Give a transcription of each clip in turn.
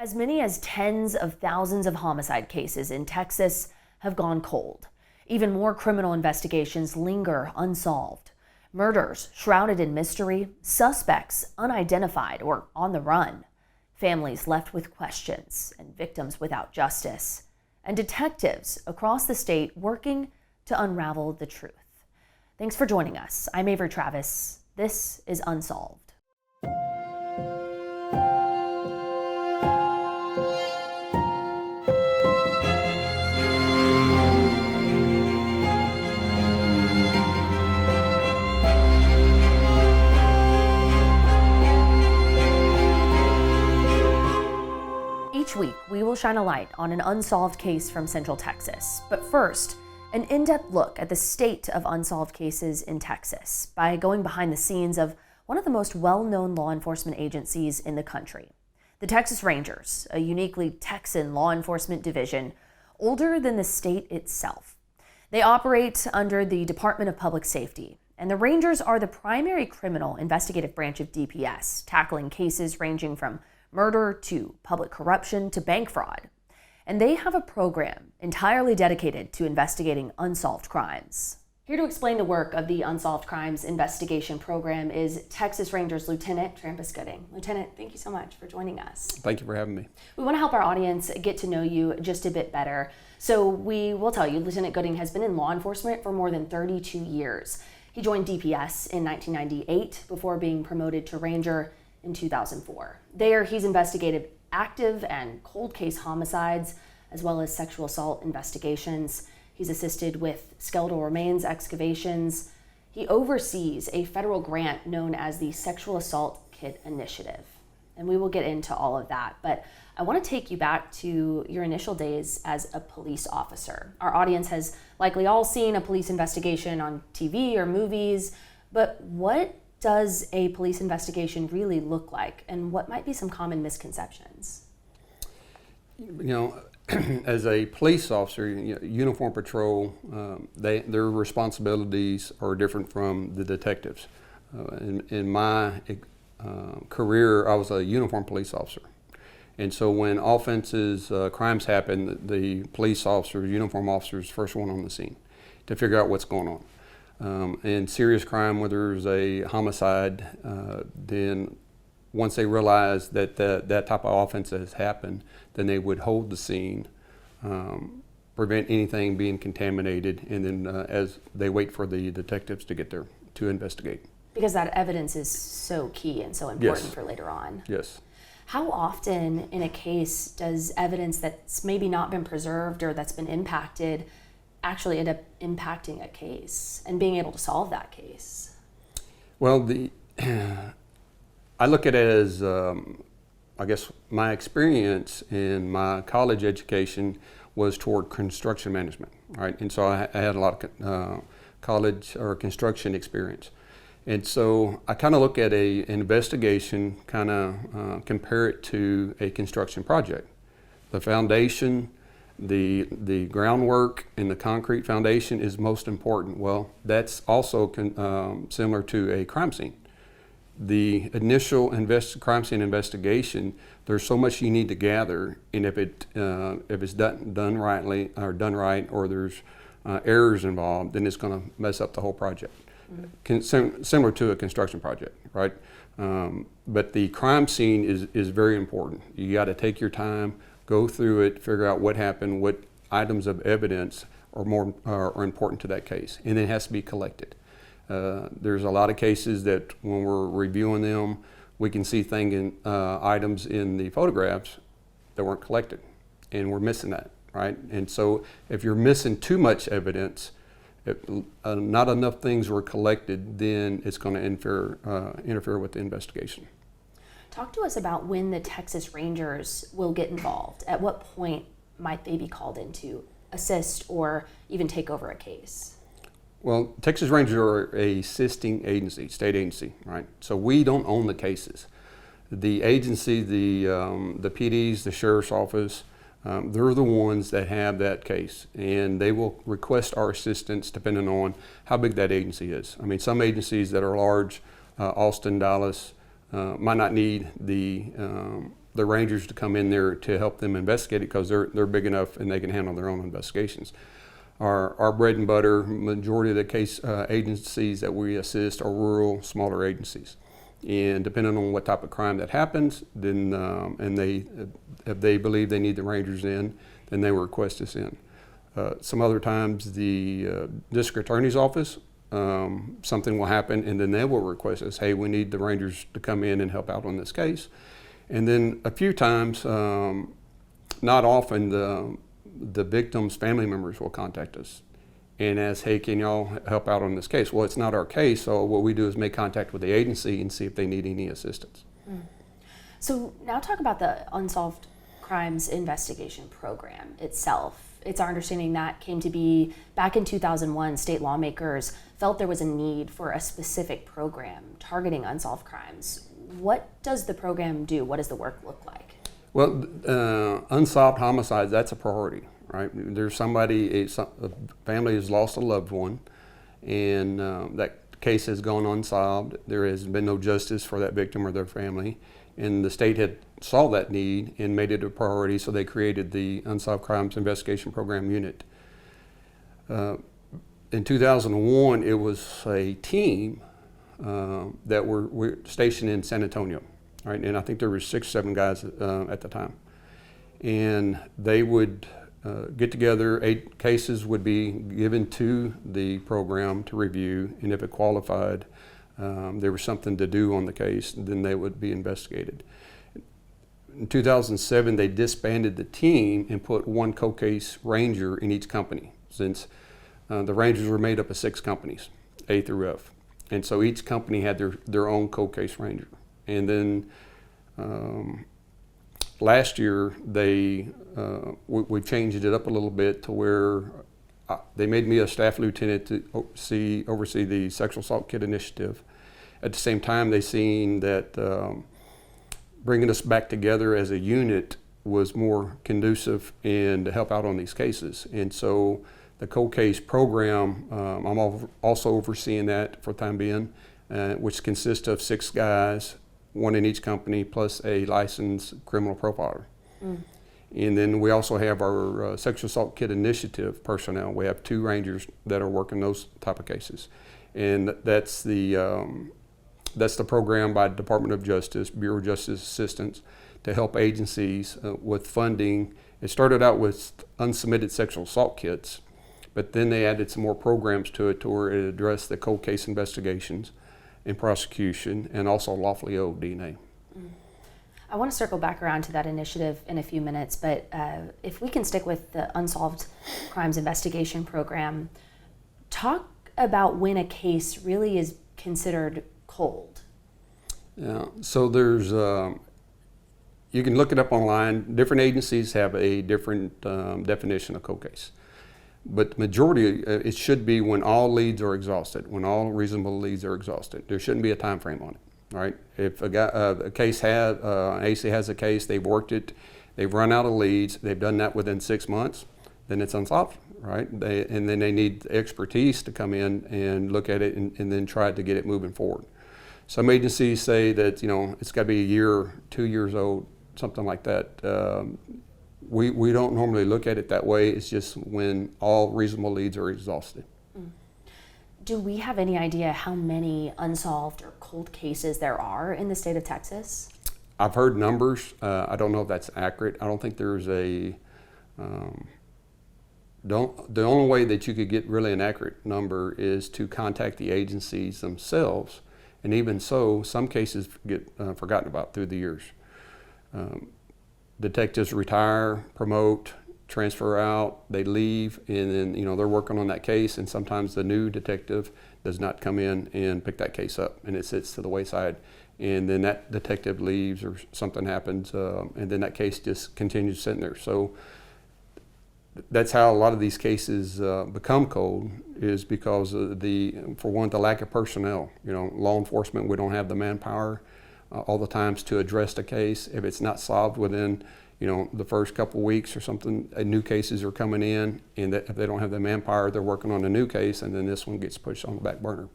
As many as tens of thousands of homicide cases in Texas have gone cold. Even more criminal investigations linger unsolved. Murders shrouded in mystery, suspects unidentified or on the run, families left with questions and victims without justice, and detectives across the state working to unravel the truth. Thanks for joining us. I'm Avery Travis. This is Unsolved. Each week, we will shine a light on an unsolved case from Central Texas. But first, an in-depth look at the state of unsolved cases in Texas by going behind the scenes of one of the most well-known law enforcement agencies in the country. The Texas Rangers, a uniquely Texan law enforcement division, older than the state itself. They operate under the Department of Public Safety, and the Rangers are the primary criminal investigative branch of DPS, tackling cases ranging from murder to public corruption to bank fraud. And they have a program entirely dedicated to investigating unsolved crimes. Here to explain the work of the Unsolved Crimes Investigation Program is Texas Rangers Lieutenant Trampas. Lieutenant, thank you so much for joining us. Thank you for having me. We want to help our audience get to know you just a bit better. So we will tell you, Lieutenant Gooding has been in law enforcement for more than 32 years. He joined DPS in 1998 before being promoted to Ranger in 2004. There, he's investigated active and cold case homicides, as well as sexual assault investigations. He's assisted with skeletal remains excavations. He oversees a federal grant known as the Sexual Assault Kit Initiative. And we will get into all of that, but I want to take you back to your initial days as a police officer. Our audience has likely all seen a police investigation on TV or movies, but what does a police investigation really look like, and what might be some common misconceptions? You know, as a police officer, uniform patrol, their responsibilities are different from the detectives. In my career, I was a uniform police officer. And so when offenses, crimes happen, the police officers, uniform officers, first one on the scene to figure out what's going on. And serious crime, whether there's a homicide, then once they realize that that type of offense has happened, then they would hold the scene, prevent anything being contaminated, and then as they wait for the detectives to get there to investigate. Because that evidence is so key and so important for later on. Yes. How often in a case does evidence that's maybe not been preserved or that's been impacted actually end up impacting a case and being able to solve that case? Well, I look at it as, I guess my experience in my college education was toward construction management, right? And so I had a lot of college or construction experience. And so I kind of look at an investigation, kind of compare it to a construction project. The foundation, the groundwork and the concrete foundation is most important. Well, that's also similar to a crime scene. The initial crime scene investigation, there's so much you need to gather, and if it's done right, or there's errors involved, then it's going to mess up the whole project. Mm-hmm. Similar to a construction project, right? But the crime scene is very important. You got to take your time, go through it, figure out what happened, what items of evidence are important to that case, and it has to be collected. There's a lot of cases that when we're reviewing them, we can see items in the photographs that weren't collected, and we're missing that, right? And so if you're missing too much evidence, if not enough things were collected, then it's going to interfere with the investigation. Talk to us about when the Texas Rangers will get involved. At what point might they be called in to assist or even take over a case? Well, Texas Rangers are a assisting agency, state agency, right? So we don't own the cases. The agency, the PDs, the sheriff's office, they're the ones that have that case, and they will request our assistance depending on how big that agency is. I mean, some agencies that are large, Austin, Dallas, might not need the the rangers to come in there to help them investigate it because they're big enough and they can handle their own investigations. Our bread and butter, majority of the case agencies that we assist are rural, smaller agencies. And depending on what type of crime that happens, then if they believe they need the rangers in, then they will request us in. Some other times the district attorney's office, something will happen and then they will request us, hey, we need the rangers to come in and help out on this case. And then a few times, not often, the victim's family members will contact us and ask, hey, can y'all help out on this case? Well, it's not our case, so what we do is make contact with the agency and see if they need any assistance. So now talk about the Unsolved Crimes Investigation Program itself. It's our understanding that came to be back in 2001. State lawmakers felt there was a need for a specific program targeting unsolved crimes. What does the program do? What does the work look like? Well, unsolved homicides, that's a priority, right? There's somebody, a family has lost a loved one, and that case has gone unsolved. There has been no justice for that victim or their family, and the state had saw that need and made it a priority, so they created the Unsolved Crimes Investigation Program unit. In 2001, it was a team that were stationed in San Antonio. Right, and I think there were 6 or 7 guys at the time, and they would get together. 8 cases would be given to the program to review, and if it qualified, there was something to do on the case, then they would be investigated. In 2007, they disbanded the team and put 1 cold case ranger in each company, since the rangers were made up of 6 companies, A through F, and so each company had their own cold case ranger. And then last year, we changed it up a little bit to where they made me a staff lieutenant to oversee the sexual assault kit initiative. At the same time, they seen that bringing us back together as a unit was more conducive and to help out on these cases. And so the cold case program, I'm also overseeing that for the time being, which consists of 6 guys, 1 in each company, plus a licensed criminal profiler. And then we also have our sexual assault kit initiative personnel. We have 2 rangers that are working those type of cases. And that's the program by Department of Justice, Bureau of Justice Assistance, to help agencies with funding. It started out with unsubmitted sexual assault kits, but then they added some more programs to it to where it addressed the cold case investigations and prosecution, and also lawfully owed DNA. I want to circle back around to that initiative in a few minutes, but if we can stick with the Unsolved Crimes Investigation Program, talk about when a case really is considered cold. Yeah, so there's, you can look it up online. Different agencies have a different definition of cold case. But the majority, it should be when all leads are exhausted, when all reasonable leads are exhausted. There shouldn't be a time frame on it, right? If a case has, an AC has a case, they've worked it, they've run out of leads, they've done that within 6 months, then it's unsolved, right? And then they need expertise to come in and look at it and then try to get it moving forward. Some agencies say that, it's got to be a year, 2 years old, something like that. We don't normally look at it that way. It's just when all reasonable leads are exhausted. Do we have any idea how many unsolved or cold cases there are in the state of Texas? I've heard numbers. I don't know if that's accurate. I don't think there's a, the only way that you could get really an accurate number is to contact the agencies themselves. And even so, some cases get forgotten about through the years. Detectives retire, promote, transfer out, they leave, and then they're working on that case, and sometimes the new detective does not come in and pick that case up, and it sits to the wayside, and then that detective leaves or something happens, and then that case just continues sitting there. So that's how a lot of these cases become cold, is because of for one, the lack of personnel. Law enforcement, we don't have the manpower all the times to address the case. If it's not solved within the first couple weeks or something, new cases are coming in, and if they don't have the manpower, they're working on a new case, and then this one gets pushed on the back burner.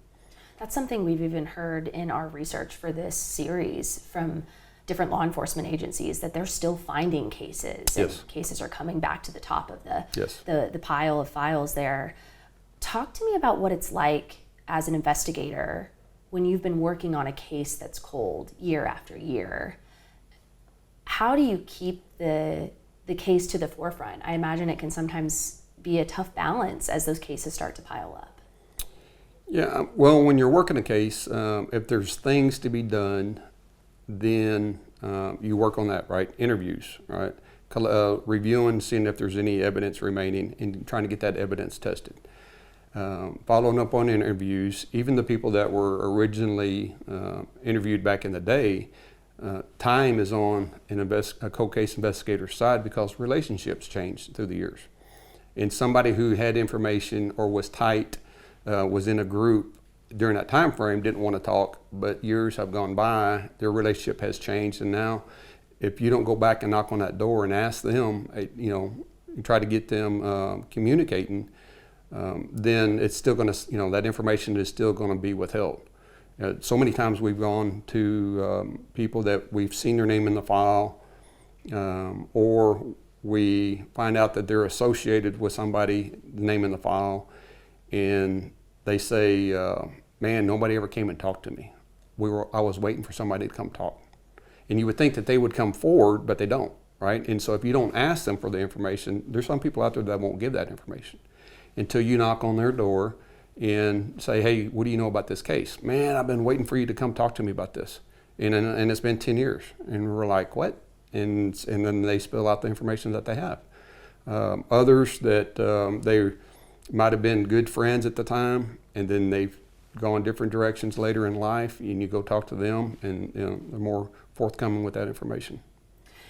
That's something we've even heard in our research for this series from different law enforcement agencies that they're still finding cases, and cases are coming back to the top of the pile of files there. Talk to me about what it's like as an investigator when you've been working on a case that's cold year after year. How do you keep the case to the forefront? I imagine it can sometimes be a tough balance as those cases start to pile up. Yeah, well, when you're working a case, if there's things to be done, then you work on that, right? Interviews, right? Reviewing, seeing if there's any evidence remaining, and trying to get that evidence tested. Following up on interviews, even the people that were originally interviewed back in the day, time is on a cold case investigator's side because relationships change through the years. And somebody who had information or was tight, was in a group during that time frame, didn't want to talk, but years have gone by, their relationship has changed, and now if you don't go back and knock on that door and ask them, try to get them communicating, then it's still going to, that information is still going to be withheld. So many times we've gone to people that we've seen their name in the file, or we find out that they're associated with somebody, the name in the file, and they say, man, nobody ever came and talked to me. I was waiting for somebody to come talk. And you would think that they would come forward, but they don't, right? And so if you don't ask them for the information, there's some people out there that won't give that information until you knock on their door and say, hey, what do you know about this case? Man, I've been waiting for you to come talk to me about this. And it's been 10 years. And we're like, what? And then they spill out the information that they have. Others that they might have been good friends at the time, and then they've gone different directions later in life, and you go talk to them, and they're more forthcoming with that information.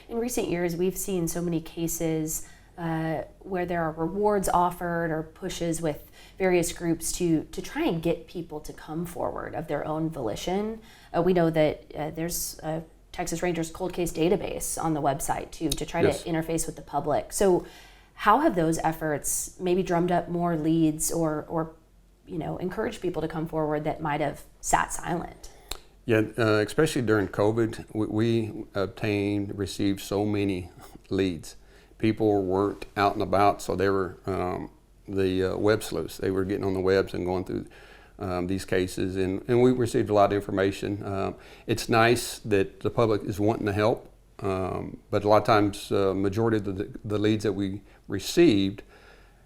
In recent years, we've seen so many cases where there are rewards offered or pushes with various groups to try and get people to come forward of their own volition. We know that there's a Texas Rangers cold case database on the website to try to interface with the public. So how have those efforts maybe drummed up more leads or encouraged people to come forward that might have sat silent? Yeah, especially during COVID, we received so many leads. People weren't out and about, so they were the web sleuths. They were getting on the webs and going through these cases, and we received a lot of information. It's nice that the public is wanting to help, but a lot of times, majority of the leads that we received,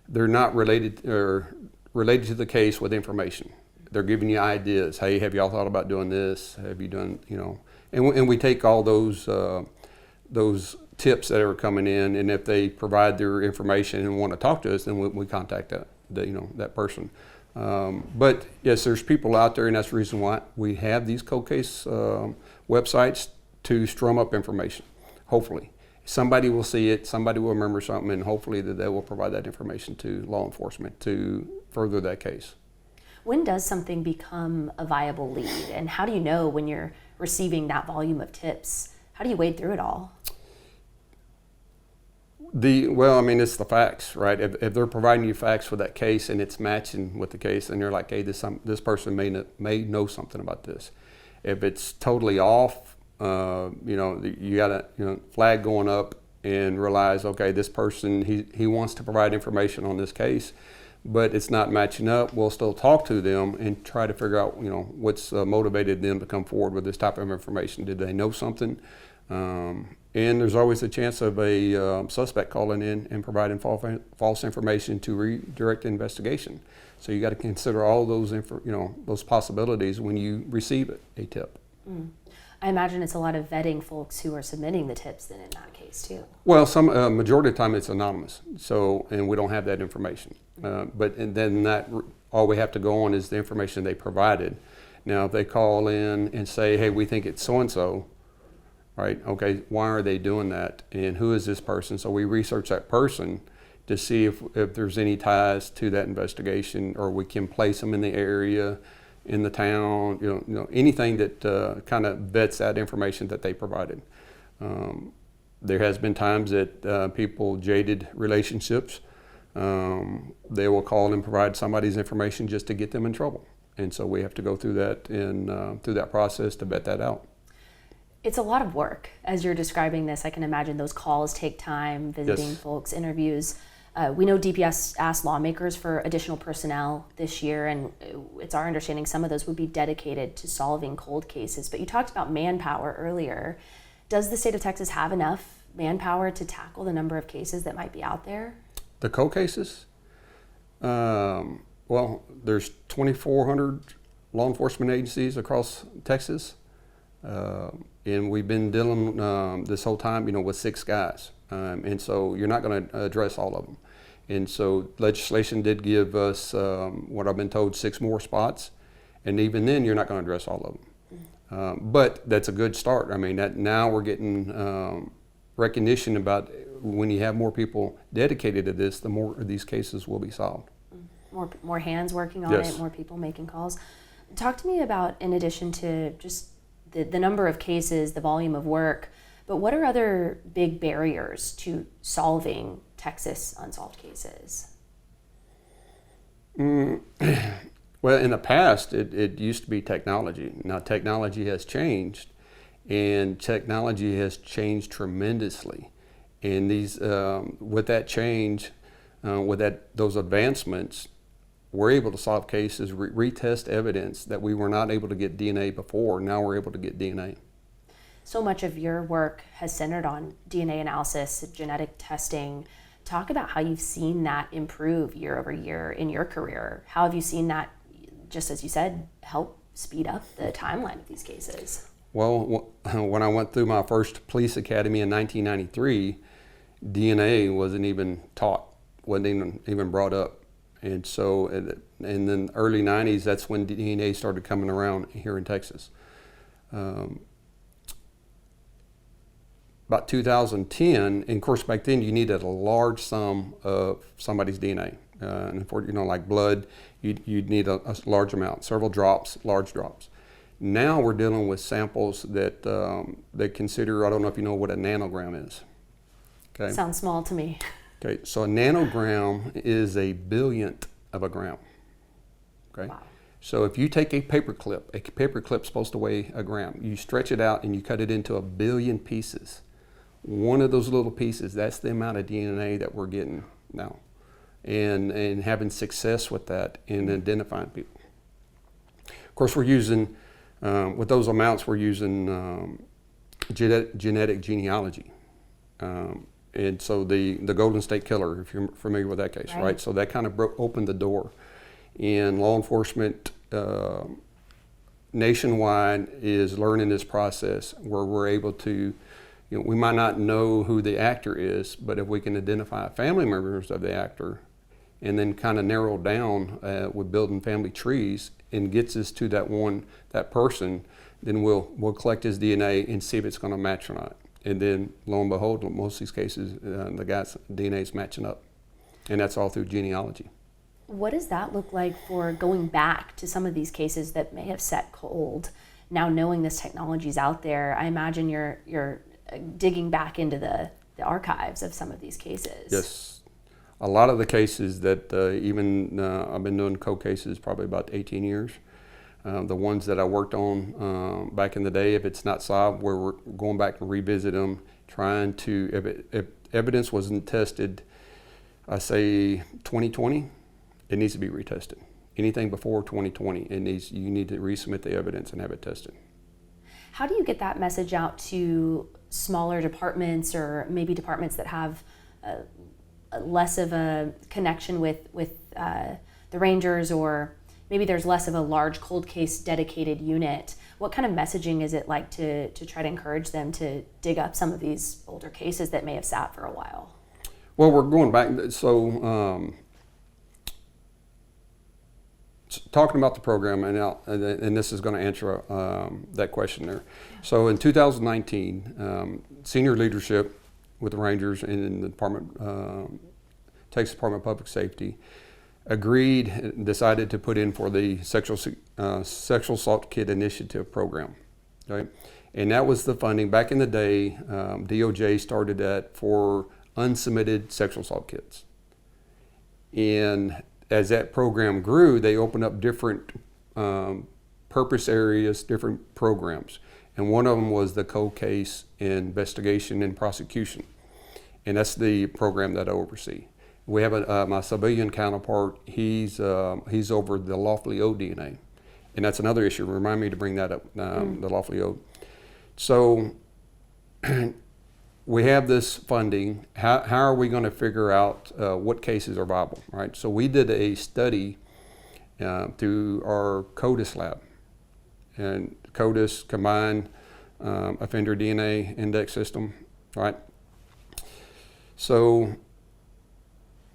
they're not related to the case with information. They're giving you ideas. Hey, have y'all thought about doing this? Have you done, and we take all those tips that are coming in, and if they provide their information and want to talk to us, then we contact that person. But yes, there's people out there, and that's the reason why we have these cold case websites to strum up information. Hopefully, somebody will see it, somebody will remember something, and hopefully that they will provide that information to law enforcement to further that case. When does something become a viable lead, and how do you know when you're receiving that volume of tips? How do you wade through it all? It's the facts, right? If they're providing you facts for that case and it's matching with the case, and you're like, hey, this person may know something about this. If it's totally off, you got a flag going up and realize, okay, this person he wants to provide information on this case, but it's not matching up. We'll still talk to them and try to figure out what's motivated them to come forward with this type of information. Did they know something? And there's always a chance of a suspect calling in and providing false information to redirect the investigation. So you got to consider all those those possibilities when you receive a tip. I imagine it's a lot of vetting folks who are submitting the tips then in that case too. Well, some majority of the time it's anonymous, and we don't have that information. All we have to go on is the information they provided. Now, if they call in and say, hey, we think it's so-and-so, right? Okay, why are they doing that? And who is this person? So we research that person to see if there's any ties to that investigation, or we can place them in the area, in the town, anything that kind of vets that information that they provided. There has been times that people jaded relationships. They will call and provide somebody's information just to get them in trouble. And so we have to go through that through that process to vet that out. It's a lot of work. As you're describing this, I can imagine those calls take time, visiting Yes. folks, interviews. We know DPS asked lawmakers for additional personnel this year, and it's our understanding some of those would be dedicated to solving cold cases. But you talked about manpower earlier. Does the state of Texas have enough manpower to tackle the number of cases that might be out there? The cold cases? Well, there's 2,400 law enforcement agencies across Texas. And we've been dealing this whole time, with 6 guys. And so you're not going to address all of them. And so legislation did give us, what I've been told, 6 more spots. And even then, you're not going to address all of them. But that's a good start. I mean, that now we're getting recognition about when you have more people dedicated to this, the more of these cases will be solved. More hands working on Yes. it, more people making calls. Talk to me about, in addition to just the number of cases, the volume of work, but what are other big barriers to solving Texas unsolved cases? Well, in the past, it used to be technology. Now, technology has changed, and technology has changed tremendously. And these, with that change, those advancements, we're able to solve cases, retest evidence that we were not able to get DNA before. Now we're able to get DNA. So much of your work has centered on DNA analysis, genetic testing. Talk about how you've seen that improve year over year in your career. How have you seen that, just as you said, help speed up the timeline of these cases? Well, when I went through my first police academy in 1993, DNA wasn't even taught, wasn't even brought up. And so in the early 90s, that's when DNA started coming around here in Texas. About 2010, and of course back then you needed a large sum of somebody's DNA. And for, like blood, you'd need a large amount, several drops, large drops. Now we're dealing with samples that they consider, I don't know if you know what a nanogram is. Okay. Sounds small to me. Okay, so a nanogram is a billionth of a gram. Okay. Wow. So if you take a paperclip's supposed to weigh a gram. You stretch it out and you cut it into 1 billion pieces. One of those little pieces, that's the amount of DNA that we're getting now. And having success with that in identifying people. Of course, we're using, with those amounts, we're using genetic genealogy. And so the Golden State Killer, if you're familiar with that case, right? So that kind of opened the door. And law enforcement nationwide is learning this process where we're able to, we might not know who the actor is, but if we can identify family members of the actor and then kind of narrow down with building family trees and gets us to that person, then we'll collect his DNA and see if it's going to match or not. And then, lo and behold, most of these cases, the guy's DNA is matching up. And that's all through genealogy. What does that look like for going back to some of these cases that may have set cold? Now knowing this technology is out there, I imagine you're digging back into the archives of some of these cases. Yes. A lot of the cases that I've been doing cold cases probably about 18 years. The ones that I worked on back in the day, if it's not solved, where we're going back and revisit them, trying to, if evidence wasn't tested, I say 2020, it needs to be retested. Anything before 2020, you need to resubmit the evidence and have it tested. How do you get that message out to smaller departments or maybe departments that have less of a connection with the Rangers, or maybe there's less of a large cold case dedicated unit? What kind of messaging is it like to try to encourage them to dig up some of these older cases that may have sat for a while? Well, we're going back, so talking about the program, and this is going to answer that question there. So in 2019, senior leadership with the Rangers and the Texas Department of Public Safety decided to put in for the sexual assault kit initiative program, right? And that was the funding. Back in the day, DOJ started that for unsubmitted sexual assault kits. And as that program grew, they opened up different purpose areas, different programs. and one of them was the cold case investigation and prosecution, and that's the program that I oversee. We have my civilian counterpart. He's over the Lawfully DNA, and that's another issue. Remind me to bring that up. The Lawfully O. So we have this funding. How are we going to figure out what cases are viable, right? So we did a study through our CODIS lab, and CODIS, Combined Offender DNA Index System, right? So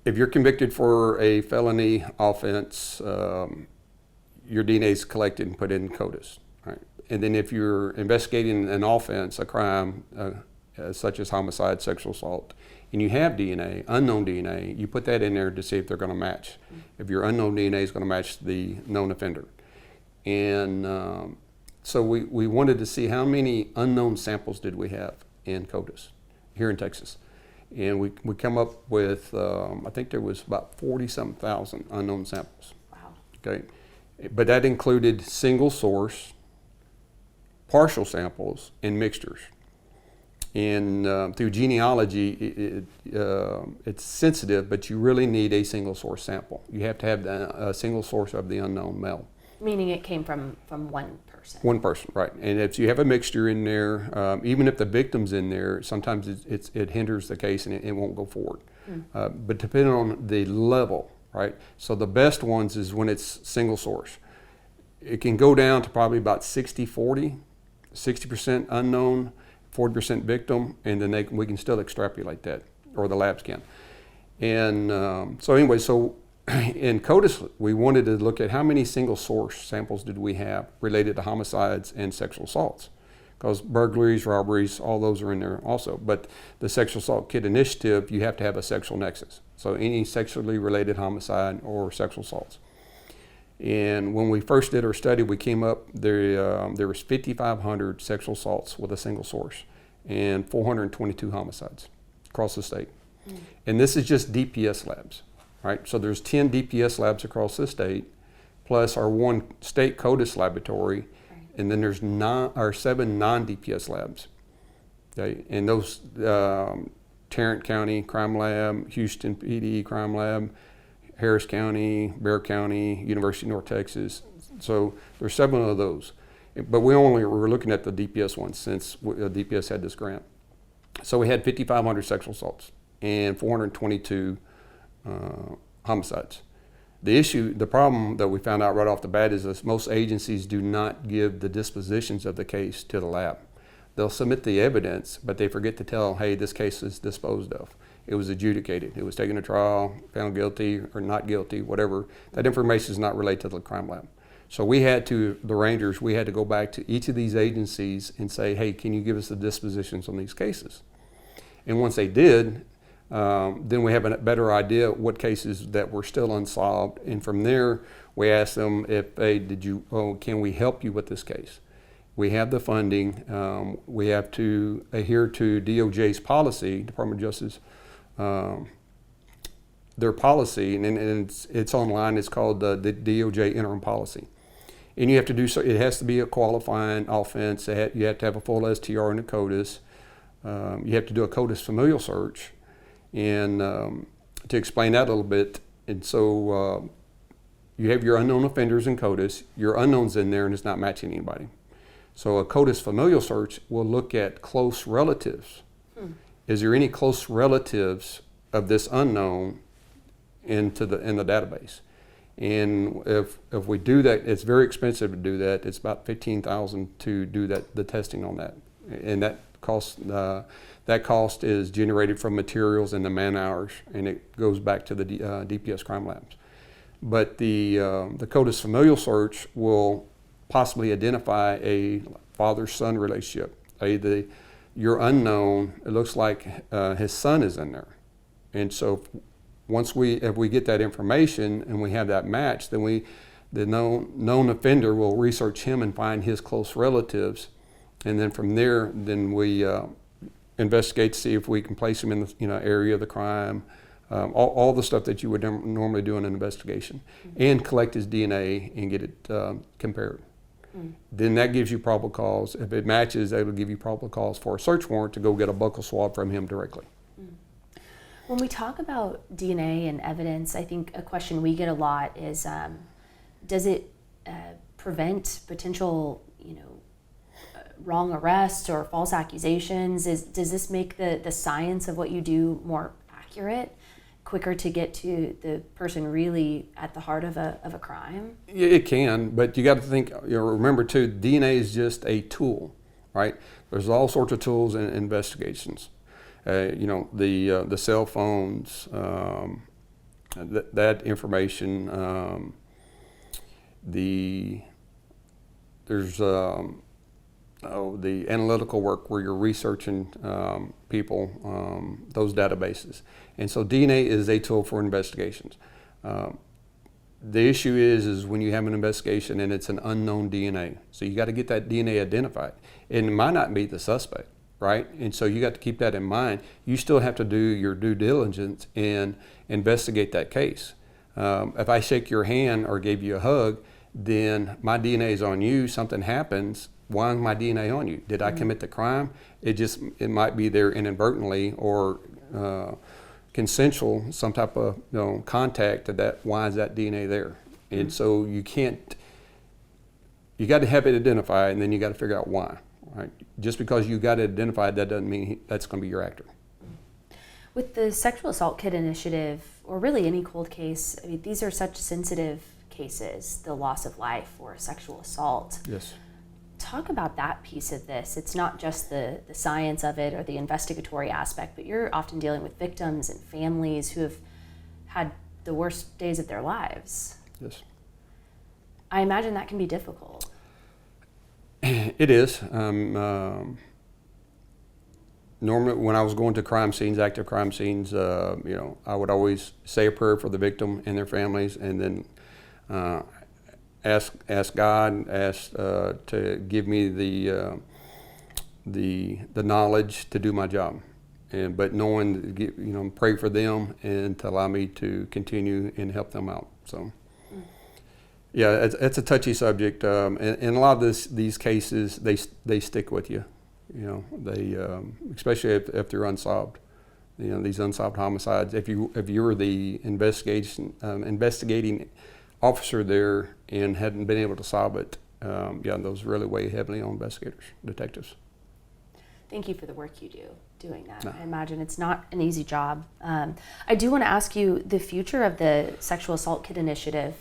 if you're convicted for a felony offense, your DNA is collected and put in CODIS, right? And then if you're investigating an offense, a crime, such as homicide, sexual assault, and you have DNA, unknown DNA, you put that in there to see if they're going to match. If your unknown DNA is going to match the known offender. And so we wanted to see how many unknown samples did we have in CODIS here in Texas. And we come up with, I think there was about 40-something thousand unknown samples. Wow. Okay, but that included single source, partial samples, and mixtures. And through genealogy, it's sensitive, but you really need a single source sample. You have to have a single source of the unknown male. Meaning it came from one person. One person, right. And if you have a mixture in there, even if the victim's in there, sometimes it hinders the case and it won't go forward. But depending on the level, right? So the best ones is when it's single source. It can go down to probably about 60-40, 60% unknown, 40% victim, and then we can still extrapolate that, or the labs can. And so anyway, so in CODIS, we wanted to look at how many single source samples did we have related to homicides and sexual assaults. Because burglaries, robberies, all those are in there also. But the sexual assault kit initiative, you have to have a sexual nexus. So any sexually related homicide or sexual assaults. And when we first did our study, we came up, there was 5,500 sexual assaults with a single source and 422 homicides across the state. And this is just DPS labs, right? So there's 10 DPS labs across the state, plus our one state CODIS laboratory, and then there's 7 non-DPS labs. Okay? And those, Tarrant County Crime Lab, Houston PD Crime Lab, Harris County, Bexar County, University of North Texas. So there's 7 of those. But we only were looking at the DPS ones since DPS had this grant. So we had 5,500 sexual assaults and 422 homicides. The problem that we found out right off the bat is that most agencies do not give the dispositions of the case to the lab. They'll submit the evidence, but they forget to tell, hey, this case is disposed of. It was adjudicated. It was taken to trial, found guilty or not guilty, whatever. That information is not related to the crime lab. So the Rangers, we had to go back to each of these agencies and say, hey, can you give us the dispositions on these cases? And once they did, then we have a better idea what cases that were still unsolved. And from there, we asked them if, hey, can we help you with this case? We have the funding. We have to adhere to DOJ's policy, Department of Justice, their policy, and it's online. It's called the DOJ interim policy. And you have to do so. It has to be a qualifying offense. You have to have a full STR and a CODIS. You have to do a CODIS familial search, and to explain that a little bit. And so you have your unknown offenders in CODIS. Your unknown's in there, and it's not matching anybody. So a CODIS familial search will look at close relatives. Is there any close relatives of this unknown in the database? And if we do that, it's very expensive to do that. It's about $15,000 to do the testing on that, and that cost is generated from materials and the man hours, and it goes back to the DPS crime labs. But the CODIS familial search will possibly identify a father-son relationship. Your unknown, it looks like his son is in there. And so if we get that information and we have that match, then the known offender will research him and find his close relatives. And then from there, we investigate to see if we can place him in the area of the crime, all the stuff that you would normally do in an investigation, and collect his DNA and get it compared. Then that gives you probable cause. If it matches, that'll give you probable cause for a search warrant to go get a buccal swab from him directly. When we talk about DNA and evidence, I think a question we get a lot is, does it prevent potential, wrong arrests or false accusations? Does this make the science of what you do more accurate, quicker to get to the person really at the heart of a crime? Yeah, it can, but you got to think. Remember too, DNA is just a tool, right? There's all sorts of tools in investigations. The cell phones, that information. There's the analytical work where you're researching people, those databases. And so DNA is a tool for investigations. The issue is when you have an investigation and it's an unknown DNA. So you got to get that DNA identified. And it might not be the suspect, right? And so you got to keep that in mind. You still have to do your due diligence and investigate that case. If I shake your hand or gave you a hug, then my DNA is on you, something happens, why is my DNA on you? Did I commit the crime? It might be there inadvertently or consensual, some type of contact that why is that DNA there? And so you got to have it identified, and then you got to figure out why, right? Just because you got it identified, that doesn't mean that's going to be your actor. With the sexual assault kit initiative, or really any cold case, I mean, these are such sensitive cases, the loss of life or sexual assault. Yes. Talk about that piece of this. It's not just the science of it or the investigatory aspect, but you're often dealing with victims and families who have had the worst days of their lives. Yes. I imagine that can be difficult. It is. Normally, when I was going to crime scenes, active crime scenes, I would always say a prayer for the victim and their families, and then ask God, to give me the knowledge to do my job, but knowing, pray for them and to allow me to continue and help them out. So, yeah, it's a touchy subject, and a lot of these cases they stick with you. They especially if they're unsolved. These unsolved homicides. If you're the investigating officer there and hadn't been able to solve it, those really weigh heavily on investigators, detectives. Thank you for the work you do doing that. No. I imagine it's not an easy job. I do want to ask you the future of the Sexual Assault Kit Initiative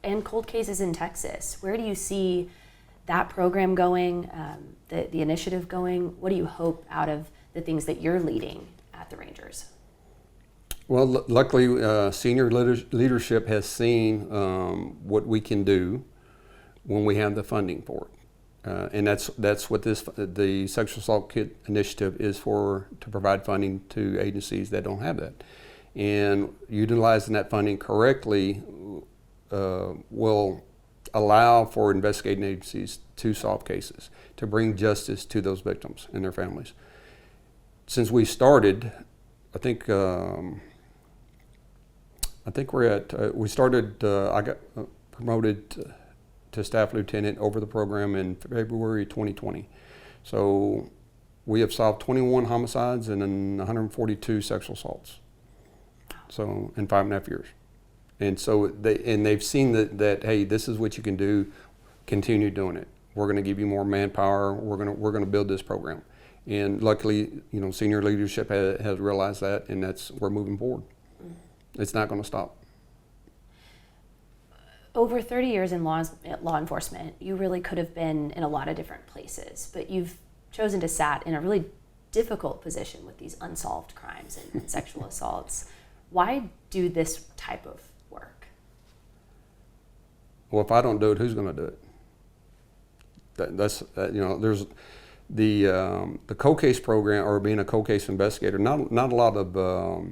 and cold cases in Texas. Where do you see that program going, the initiative going? What do you hope out of the things that you're leading at the Rangers? Well, luckily, senior leadership has seen what we can do when we have the funding for it, and that's what the Sexual Assault Kit Initiative is for, to provide funding to agencies that don't have that. And utilizing that funding correctly will allow for investigating agencies to solve cases, to bring justice to those victims and their families. Since we started, I think I got promoted to staff lieutenant over the program in February 2020. So we have solved 21 homicides and then 142 sexual assaults. So in 5.5 years. And so they've seen that hey, this is what you can do. Continue doing it. We're going to give you more manpower. We're going to build this program. And luckily, senior leadership has realized that, and we're moving forward. It's not going to stop. Over 30 years in law enforcement, you really could have been in a lot of different places, but you've chosen to sat in a really difficult position with these unsolved crimes and sexual assaults. Why do this type of work? Well, if I don't do it, who's going to do it? There's the cold case program, or being a cold case investigator. Not a lot of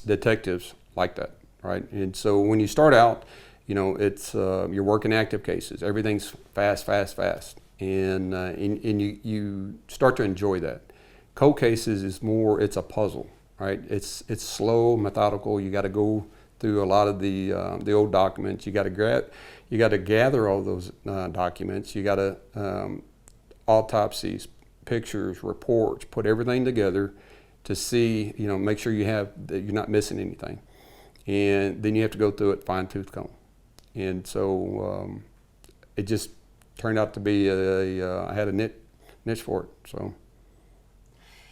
detectives like that, right? And so when you start out, it's you're working active cases. Everything's fast, and you start to enjoy that. Cold cases is more. It's a puzzle, right? It's slow, methodical. You got to go through a lot of the old documents. You got to gather all those documents. You got to autopsies, pictures, reports, put everything together to see, make sure that you're not missing anything. And then you have to go through it fine tooth comb. And so it just turned out to be I had a niche for it. So.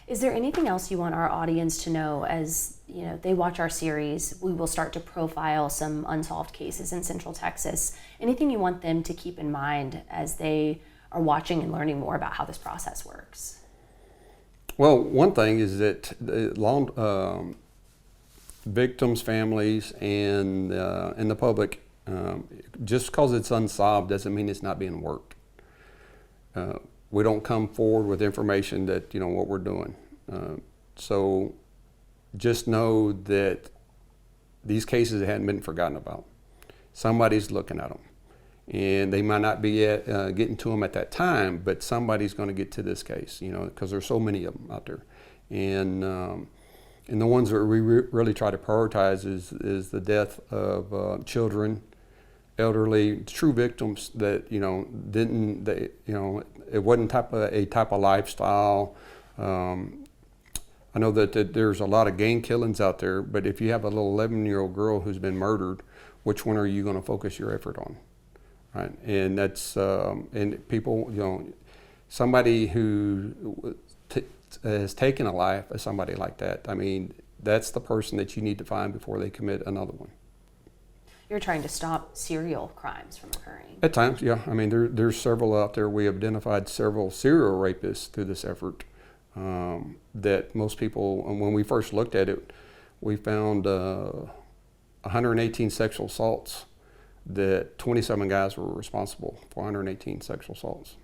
Is there anything else you want our audience to know as they watch our series? We will start to profile some unsolved cases in Central Texas. Anything you want them to keep in mind as they are watching and learning more about how this process works? Well, one thing is that victims, families, and the public, just because it's unsolved doesn't mean it's not being worked. We don't come forward with information that what we're doing. So just know that these cases hadn't been forgotten about. Somebody's looking at them, and they might not be getting to them at that time, but somebody's going to get to this case, because there's so many of them out there. And the ones that we really try to prioritize is the death of children, elderly, true victims that it wasn't a type of lifestyle. I know that there's a lot of gang killings out there, but if you have a little 11-year-old girl who's been murdered, which one are you going to focus your effort on, right? And that's and people, somebody who has taken a life of somebody like that. I mean, that's the person that you need to find before they commit another one. You're trying to stop serial crimes from occurring. At times, yeah. I mean, there's several out there. We have identified several serial rapists through this effort that most people, when we first looked at it, we found 118 sexual assaults, that 27 guys were responsible for 118 sexual assaults.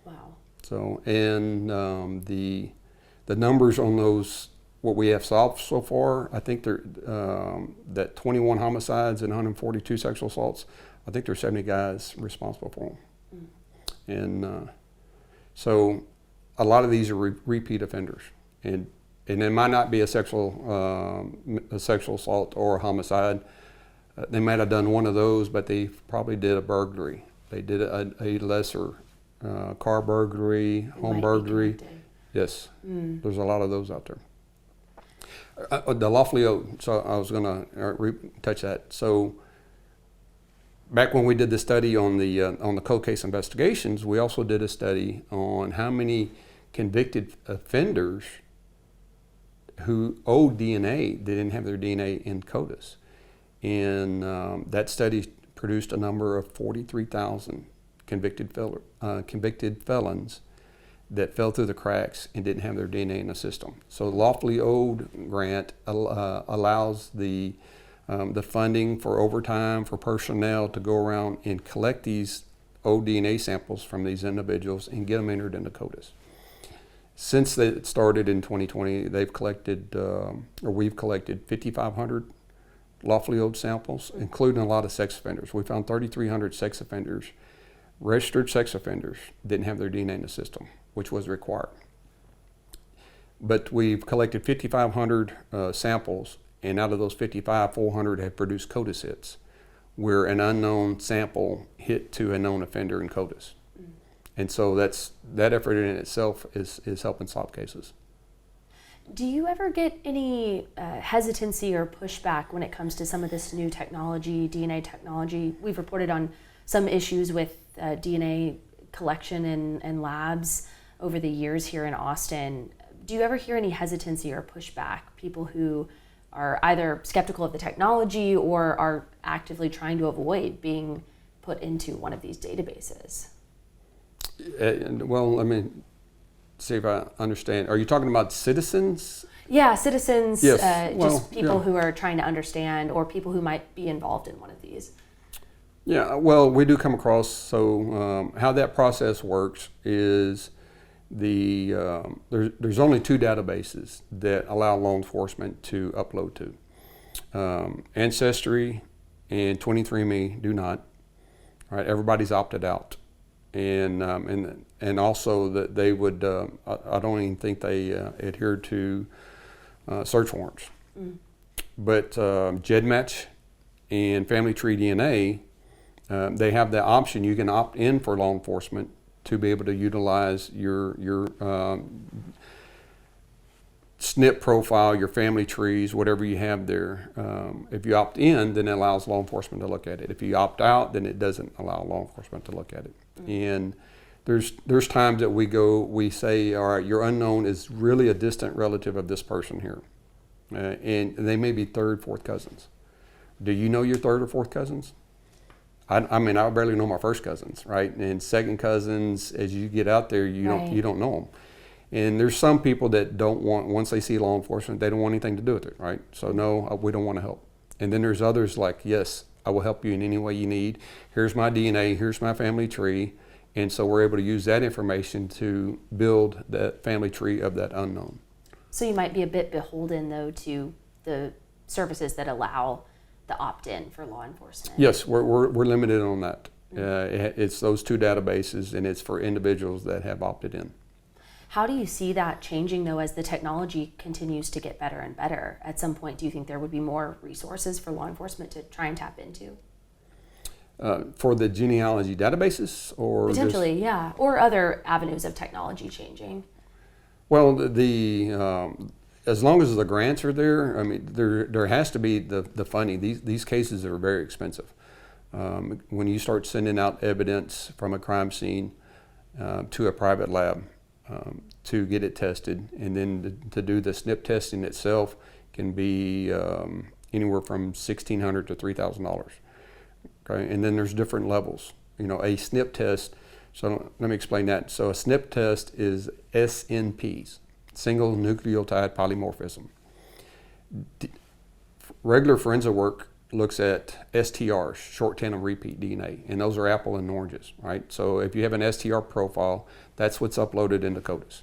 Wow. So, and the numbers on those, what we have solved so far, I think that 21 homicides and 142 sexual assaults, I think there's 70 guys responsible for them. And so a lot of these are repeat offenders. And it might not be a sexual assault or a homicide. They might have done one of those, but they probably did a burglary. They did a lesser car burglary, home burglary. Yes, there's a lot of those out there. The Lawfully, so I was going to touch that. So back when we did the study on the cold case investigations, we also did a study on how many convicted offenders who owed DNA, they didn't have their DNA in CODIS. And that study produced a number of 43,000 convicted felons that fell through the cracks and didn't have their DNA in the system. So the Lawfully Owed grant allows the funding for overtime, for personnel to go around and collect these old DNA samples from these individuals and get them entered into CODIS. Since it started in 2020, we've collected 5,500 lawfully owed samples, including a lot of sex offenders. We found 3,300 sex offenders, registered sex offenders, didn't have their DNA in the system, which was required. But we've collected 5,500 samples, and out of those 55, 400 have produced CODIS hits, where an unknown sample hit to a known offender in CODIS. And so that effort in itself is helping solve cases. Do you ever get any hesitancy or pushback when it comes to some of this new technology, DNA technology? We've reported on some issues with DNA collection in labs over the years here in Austin. Do you ever hear any hesitancy or pushback, people who are either skeptical of the technology or are actively trying to avoid being put into one of these databases? Well, let me see if I understand. Are you talking about citizens? Yeah, citizens, yes. Just people who are trying to understand, or people who might be involved in one of these. Yeah, well, we do come across, so how that process works is there's only two databases that allow law enforcement to upload to. Ancestry and 23andMe do not. Right, everybody's opted out. And also that they would, I don't even think they adhere to search warrants. But GEDmatch and Family Tree DNA, they have the option. You can opt in for law enforcement to be able to utilize your SNP profile, your family trees, whatever you have there. If you opt in, then it allows law enforcement to look at it. If you opt out, then it doesn't allow law enforcement to look at it. And there's times that we say, all right, your unknown is really a distant relative of this person here. And they may be third, fourth cousins. Do you know your third or fourth cousins? I mean, I barely know my first cousins, right? And second cousins, as you get out there, you don't know them. And there's some people that don't want, once they see law enforcement, they don't want anything to do with it, right? So no, we don't want to help. And then there's others like, yes, I will help you in any way you need. Here's my DNA, here's my family tree. And so we're able to use that information to build that family tree of that unknown. So you might be a bit beholden, though, to the services that allow the opt-in for law enforcement. Yes, we're limited on that. It's those two databases, and it's for individuals that have opted in. How do you see that changing, though, as the technology continues to get better and better? At some point, do you think there would be more resources for law enforcement to try and tap into? For the genealogy databases, or potentially, yeah, or other avenues of technology changing? Well, as long as the grants are there, I mean, there has to be the funding. These cases are very expensive. When you start sending out evidence from a crime scene to a private lab to get it tested, and then to do the SNP testing itself can be anywhere from $1,600 to $3,000. Okay, and then there's different levels. You know, a SNP test. So let me explain that. So a SNP test is SNPs, single nucleotide polymorphism. Regular forensic work looks at STRs, short tandem repeat DNA, and those are apple and oranges, right? So if you have an STR profile, that's what's uploaded into CODIS.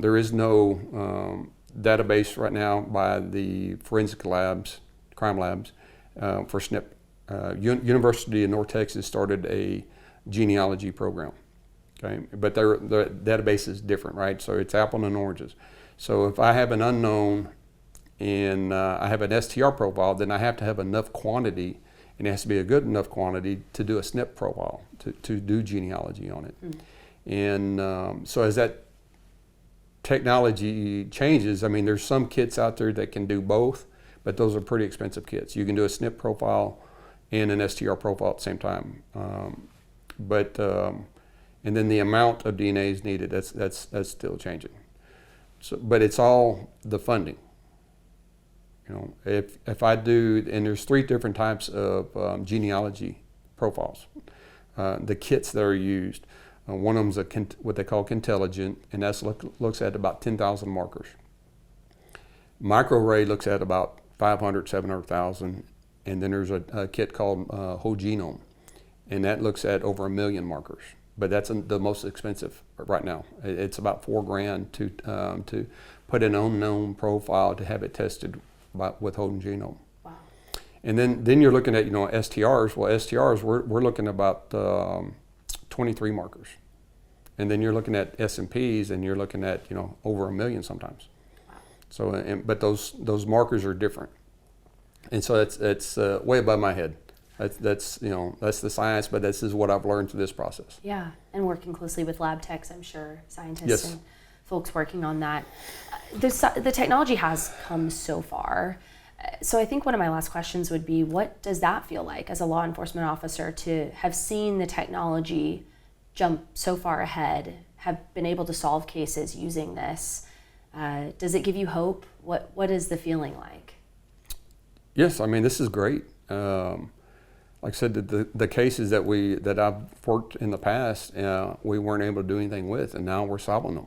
There is no database right now by the forensic labs, crime labs, for SNP. University of North Texas started a genealogy program, okay? But the database is different, right? So it's apple and oranges. So if I have an unknown and I have an STR profile, then I have to have enough quantity, and it has to be a good enough quantity to do a SNP profile, to do genealogy on it. And so as that technology changes, I mean, there's some kits out there that can do both, but those are pretty expensive kits. You can do a SNP profile and an STR profile at the same time. And then the amount of DNA is needed, that's still changing. So, but it's all the funding. You know, if I do, and there's 3 different types of genealogy profiles. The kits that are used, one of them is what they call Contelligent, and that looks at about 10,000 markers. Microarray looks at about 500, 700,000, and then there's a kit called Whole Genome, and that looks at over 1 million markers. But that's the most expensive right now. It's about $4,000 to put an unknown profile to have it tested with Whole Genome. Wow. And then you're looking at STRs. Well, STRs we're looking at about 23 markers, and then you're looking at SNPs, and you're looking at over 1 million sometimes. Wow. So but those markers are different, and so it's way above my head. That's the science, but this is what I've learned through this process. Yeah, and working closely with lab techs, I'm sure, scientists Yes. and folks working on that. The technology has come so far. So I think one of my last questions would be, what does that feel like as a law enforcement officer to have seen the technology jump so far ahead, have been able to solve cases using this? Does it give you hope? What is the feeling like? Yes, I mean, this is great. Like I said, the cases that I've worked in the past, we weren't able to do anything with, and now we're solving them.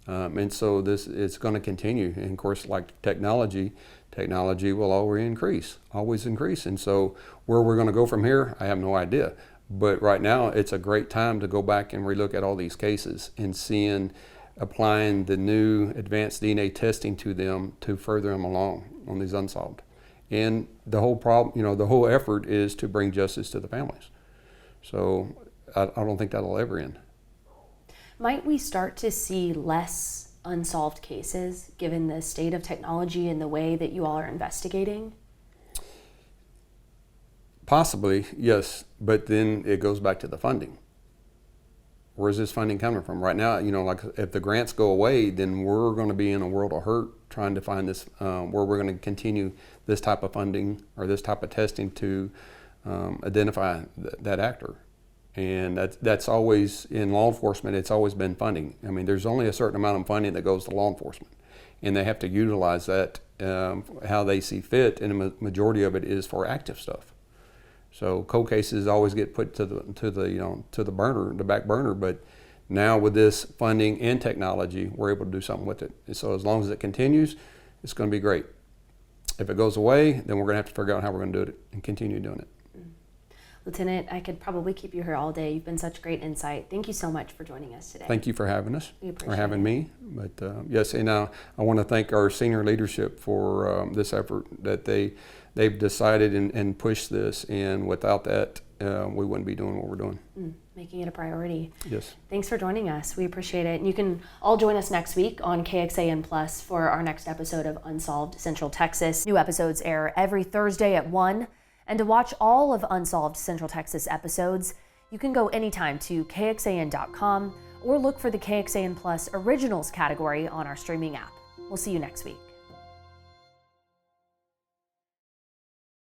And so it's going to continue. And of course, like technology will always increase. And so where we're going to go from here, I have no idea. But right now, it's a great time to go back and relook at all these cases and applying the new advanced DNA testing to them to further them along on these unsolved. And the whole problem, the whole effort is to bring justice to the families. So I don't think that'll ever end. Might we start to see less unsolved cases, given the state of technology and the way that you all are investigating? Possibly, yes, but then it goes back to the funding. Where's this funding coming from? Right now, like if the grants go away, then we're going to be in a world of hurt trying to find this, where we're going to continue this type of funding or this type of testing to identify that actor. And that's always, in law enforcement, it's always been funding. I mean, there's only a certain amount of funding that goes to law enforcement, and they have to utilize that how they see fit, and the majority of it is for active stuff. So cold cases always get put to the back burner. But now with this funding and technology, we're able to do something with it. And so as long as it continues, it's going to be great. If it goes away, then we're going to have to figure out how we're going to do it and continue doing it. Lieutenant, I could probably keep you here all day. You've been such great insight. Thank you so much for joining us today. Thank you for having us, We appreciate or having me. But yes, and I want to thank our senior leadership for this effort that they've decided and pushed this, and without that, we wouldn't be doing what we're doing. Making it a priority. Yes. Thanks for joining us. We appreciate it. And you can all join us next week on KXAN Plus for our next episode of Unsolved Central Texas. New episodes air every Thursday at 1. And to watch all of Unsolved Central Texas episodes, you can go anytime to KXAN.com or look for the KXAN Plus Originals category on our streaming app. We'll see you next week.